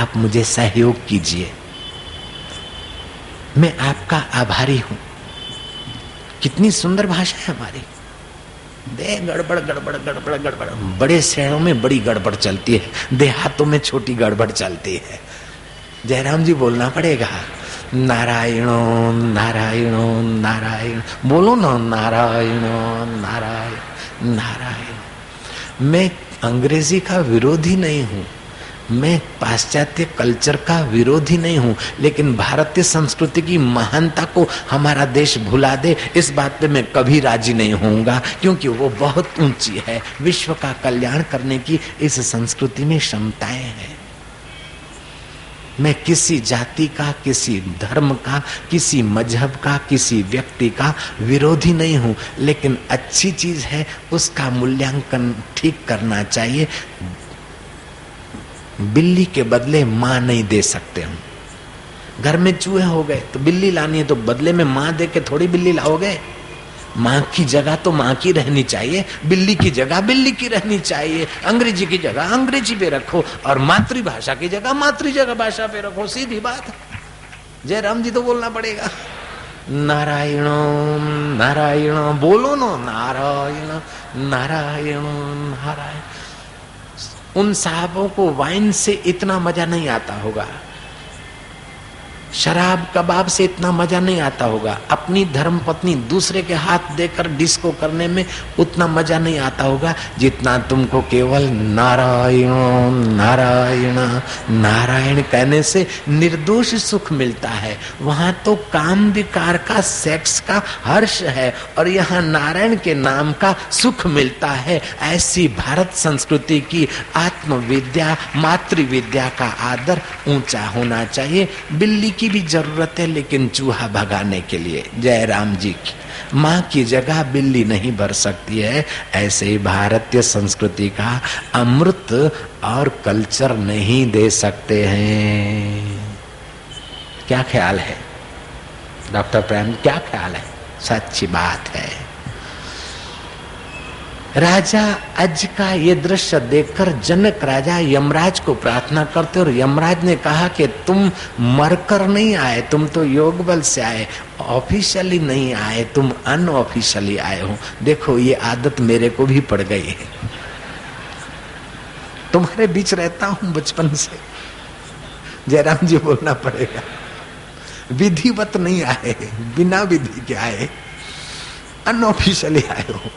आप मुझे सहयोग कीजिए, मैं आपका आभारी हूं। कितनी सुंदर भाषा है हमारी। दे गड़बड़ गड़बड़ गड़बड़ गड़बड़, बड़े शहरों में बड़ी गड़बड़ चलती है, देहातों में छोटी गड़बड़ चलती है। जयराम जी बोलना पड़ेगा, नारायणो नारायणो नारायण, बोलो ना नारायणो नारायण नारायण। मैं अंग्रेजी का विरोधी नहीं हूं, मैं पाश्चात्य कल्चर का विरोधी नहीं हूं, लेकिन भारतीय संस्कृति की महानता को हमारा देश भुला दे, इस बात पे मैं कभी राजी नहीं होऊंगा, क्योंकि वो बहुत ऊंची है। विश्व का कल्याण करने की इस संस्कृति में क्षमताएं हैं। मैं किसी जाति का, किसी धर्म का, किसी मजहब का, किसी व्यक्ति का विरोधी नहीं हूं, लेकिन अच्छी चीज है उसका मूल्यांकन ठीक करना चाहिए। बिल्ली के बदले मां नहीं दे सकते हम। घर में चूहे हो गए तो बिल्ली लानी है, तो बदले में मां दे के थोड़ी बिल्ली लाओगे। मां की जगह तो मां की रहनी चाहिए, बिल्ली की जगह बिल्ली की रहनी चाहिए, अंग्रेजी की जगह अंग्रेजी पे रखो और मातृभाषा की जगह मातृ भाषा पे रखो। सीधी बात है। जयराम जी तो बोलना पड़ेगा, नारायण नारायण, बोलो नो नारायण नारायण नारायण। उन साहबों को वाइन से इतना मजा नहीं आता होगा, शराब कबाब से इतना मजा नहीं आता होगा, अपनी धर्मपत्नी दूसरे के हाथ देकर डिस्को करने में उतना मजा नहीं आता होगा, जितना तुमको केवल नारायण नारायण नारायण कहने से निर्दोष सुख मिलता है। वहां तो काम विकार का, सेक्स का हर्ष है, और यहाँ नारायण के नाम का सुख मिलता है। ऐसी भारत संस्कृति की आत्मविद्या, मातृविद्या का आदर ऊंचा होना चाहिए। बिल्ली की भी जरूरत है, लेकिन चूहा भगाने के लिए। जय राम जी की। माँ की जगह बिल्ली नहीं भर सकती है। ऐसे ही भारतीय संस्कृति का अमृत और कल्चर नहीं दे सकते हैं। क्या ख्याल है डॉक्टर प्रेम, क्या ख्याल है? सच्ची बात है। राजा अज का ये दृश्य देखकर जनक राजा यमराज को प्रार्थना करते, और यमराज ने कहा कि तुम मरकर नहीं आए, तुम तो योग बल से आए, ऑफिशियली नहीं आए, तुम अनऑफिशियली आए हो। देखो ये आदत मेरे को भी पड़ गई है, तुम्हारे बीच रहता हूं बचपन से। जयराम जी बोलना पड़ेगा, विधिवत नहीं आए, बिना विधि के आए, अनऑफिशियली आए हो,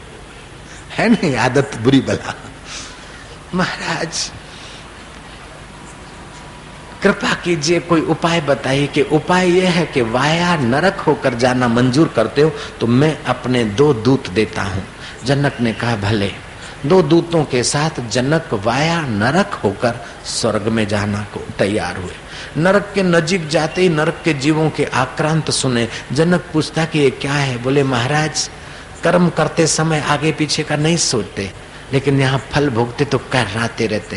है नहीं आदत बुरी बला। महाराज कृपा कीजिए, कोई उपाय बताइए कि उपाय यह है कि वाया नरक होकर जाना मंजूर करते हो तो मैं अपने 2 दूत देता हूं। जनक ने कहा भले। 2 दूतों के साथ जनक वाया नरक होकर स्वर्ग में जाना को तैयार हुए। नरक के नजीक जाते ही नरक के जीवों के आक्रांत सुने। जनक पूछता कि ये क्या है? बोले महाराज कर्म करते समय आगे पीछे का नहीं सोचते, लेकिन यहाँ फल भोगते तो कर्राते रहते।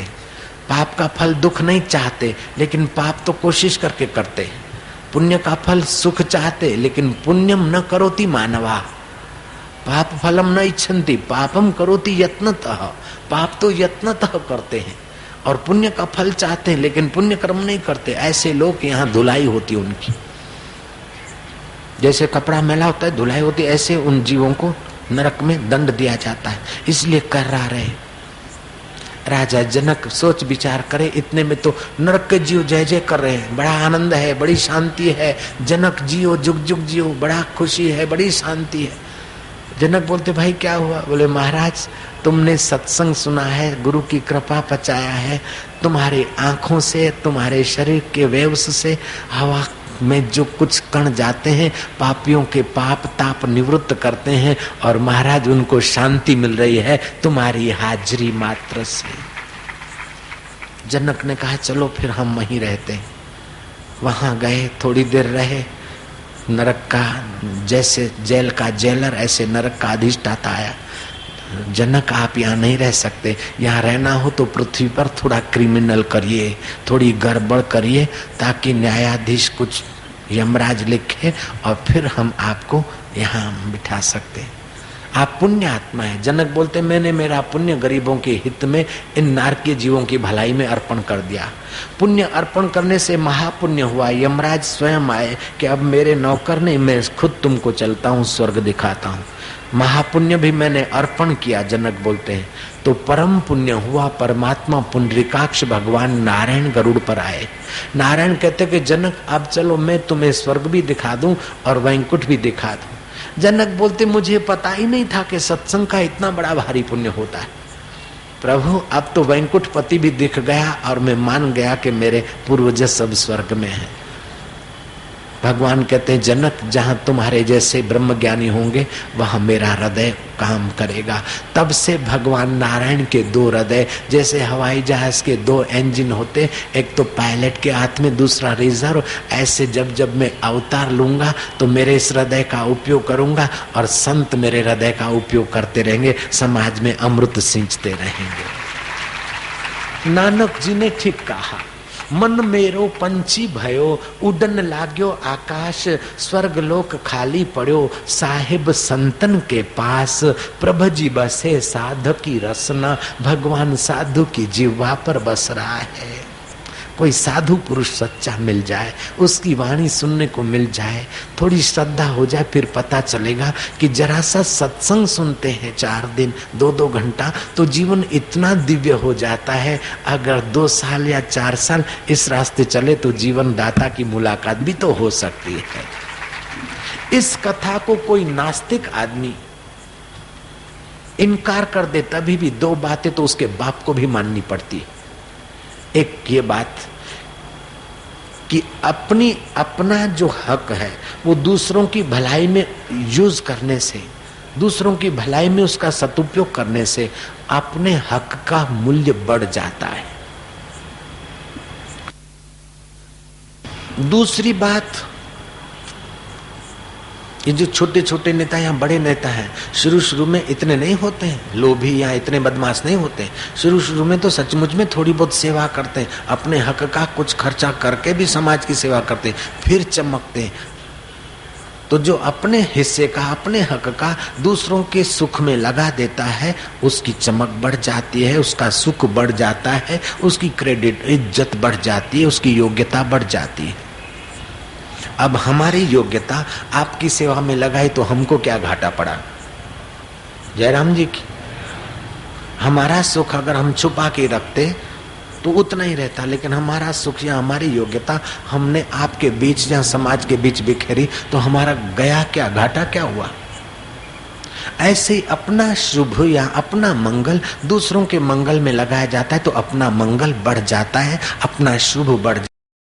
पाप का फल दुख नहीं चाहते, लेकिन पाप तो कोशिश करके करते। पुण्य का फल सुख चाहते, लेकिन पुण्यम न करोति मानवा, पाप फलम न इच्छन्ति पापम करोति यत्नतः। पाप तो यत्नतः करते हैं और पुण्य का फल चाहते हैं, लेकिन पुण्य कर्म नहीं करते। ऐसे लोग यहाँ धुलाई होती उनकी, जैसे कपड़ा मैला होता है धुलाई होती, ऐसे उन जीवों को नरक में दंड दिया जाता है। इसलिए कर रहे। राजा जनक सोच विचार करे, इतने में तो नरक के जीव जय जय कर रहे हैं, बड़ा आनंद है, बड़ी शांति है। जनक जियो जुग जुग जियो, बड़ा खुशी है, बड़ी शांति है। जनक बोलते भाई क्या हुआ? बोले महाराज तुमने सत्संग सुना है, गुरु की कृपा पचाया है, तुम्हारी आंखों से, तुम्हारे शरीर के वेव्स से हवा में जो कुछ कण जाते हैं पापियों के पाप ताप निवृत्त करते हैं, और महाराज उनको शांति मिल रही है तुम्हारी हाजिरी मात्र से। जनक ने कहा चलो फिर हम वहीं रहते हैं। वहां गए, थोड़ी देर रहे। नरक का जैसे जेल का जेलर, ऐसे नरक का अधिष्ठाता आया। जनक आप यहाँ नहीं रह सकते, यहाँ रहना हो तो पृथ्वी पर थोड़ा क्रिमिनल करिए, थोड़ी गड़बड़ करिए, ताकि न्यायाधीश कुछ यमराज लिखे और फिर हम आपको यहाँ बिठा सकते। आप पुण्य आत्मा है। जनक बोलते मैंने मेरा पुण्य गरीबों के हित में इन नारकीय जीवों की भलाई में अर्पण कर दिया। पुण्य अर्पण करने से महापुण्य हुआ। यमराज स्वयं आए कि अब मेरे नौकर ने, मैं खुद तुमको चलता हूँ, स्वर्ग दिखाता हूँ। महापुण्य भी मैंने अर्पण किया, जनक बोलते हैं, तो परम पुण्य हुआ। परमात्मा पुंडरीकाक्ष भगवान नारायण गरुड़ पर आए। नारायण कहते कि जनक अब चलो मैं तुम्हें स्वर्ग भी दिखा दूं और वैकुंठ भी दिखा दूं। जनक बोलते मुझे पता ही नहीं था कि सत्संग का इतना बड़ा भारी पुण्य होता है। प्रभु अब तो वैकुंठ पति भी दिख गया और मैं मान गया कि मेरे पूर्वज सब स्वर्ग में हैं। भगवान कहते हैं जनक जहां तुम्हारे जैसे ब्रह्मज्ञानी होंगे वहां मेरा हृदय काम करेगा। तब से भगवान नारायण के दो हृदय, जैसे हवाई जहाज के दो इंजन होते, एक तो पायलट के हाथ में, दूसरा रिजर्व, ऐसे जब जब मैं अवतार लूंगा तो मेरे इस हृदय का उपयोग करूंगा और संत मेरे हृदय का उपयोग करते रहेंगे, समाज में अमृत सिंचते रहेंगे। नानक जी ने ठीक कहा, मन मेरो पंछी भयो, उड़न लाग्यो आकाश, स्वर्ग लोक खाली पड़ो, साहिब संतन के पास, प्रभु जी बसे साधु की रसना, भगवान साधु की जिह्वा पर बस रहा है। कोई साधु पुरुष सच्चा मिल जाए, उसकी वाणी सुनने को मिल जाए, थोड़ी श्रद्धा हो जाए, फिर पता चलेगा कि जरा सा सत्संग सुनते हैं 4 दिन 2-2 घंटा तो जीवन इतना दिव्य हो जाता है। अगर 2 साल या 4 साल इस रास्ते चले तो जीवन दाता की मुलाकात भी तो हो सकती है। इस कथा को कोई नास्तिक आदमी इनकार कर दे तभी भी 2 बातें तो उसके बाप को भी माननी पड़ती है। एक ये बात कि अपना जो हक है वो दूसरों की भलाई में यूज करने से, दूसरों की भलाई में उसका सदुपयोग करने से अपने हक का मूल्य बढ़ जाता है। दूसरी बात, ये जो छोटे छोटे नेता या बड़े नेता हैं, शुरू में इतने नहीं होते हैं, लोभी या इतने बदमाश नहीं होते हैं। शुरू में तो सचमुच में थोड़ी बहुत सेवा करते हैं, अपने हक का कुछ खर्चा करके भी समाज की सेवा करते हैं, फिर चमकते हैं। तो जो अपने हिस्से का, अपने हक का दूसरों के सुख में लगा देता है, उसकी चमक बढ़ जाती है, उसका सुख बढ़ जाता है, उसकी क्रेडिट इज्जत बढ़ जाती है, उसकी योग्यता बढ़ जाती है। अब हमारी योग्यता आपकी सेवा में लगाई तो हमको क्या घाटा पड़ा? जयराम जी की हमारा सुख अगर हम छुपा के रखते तो उतना ही रहता, लेकिन हमारा सुख या हमारी योग्यता हमने आपके बीच या समाज के बीच बिखेरी तो हमारा गया क्या, घाटा क्या हुआ? ऐसे ही अपना शुभ या अपना मंगल दूसरों के मंगल में लगाया जाता है तो अपना मंगल बढ़ जाता है, अपना शुभ बढ़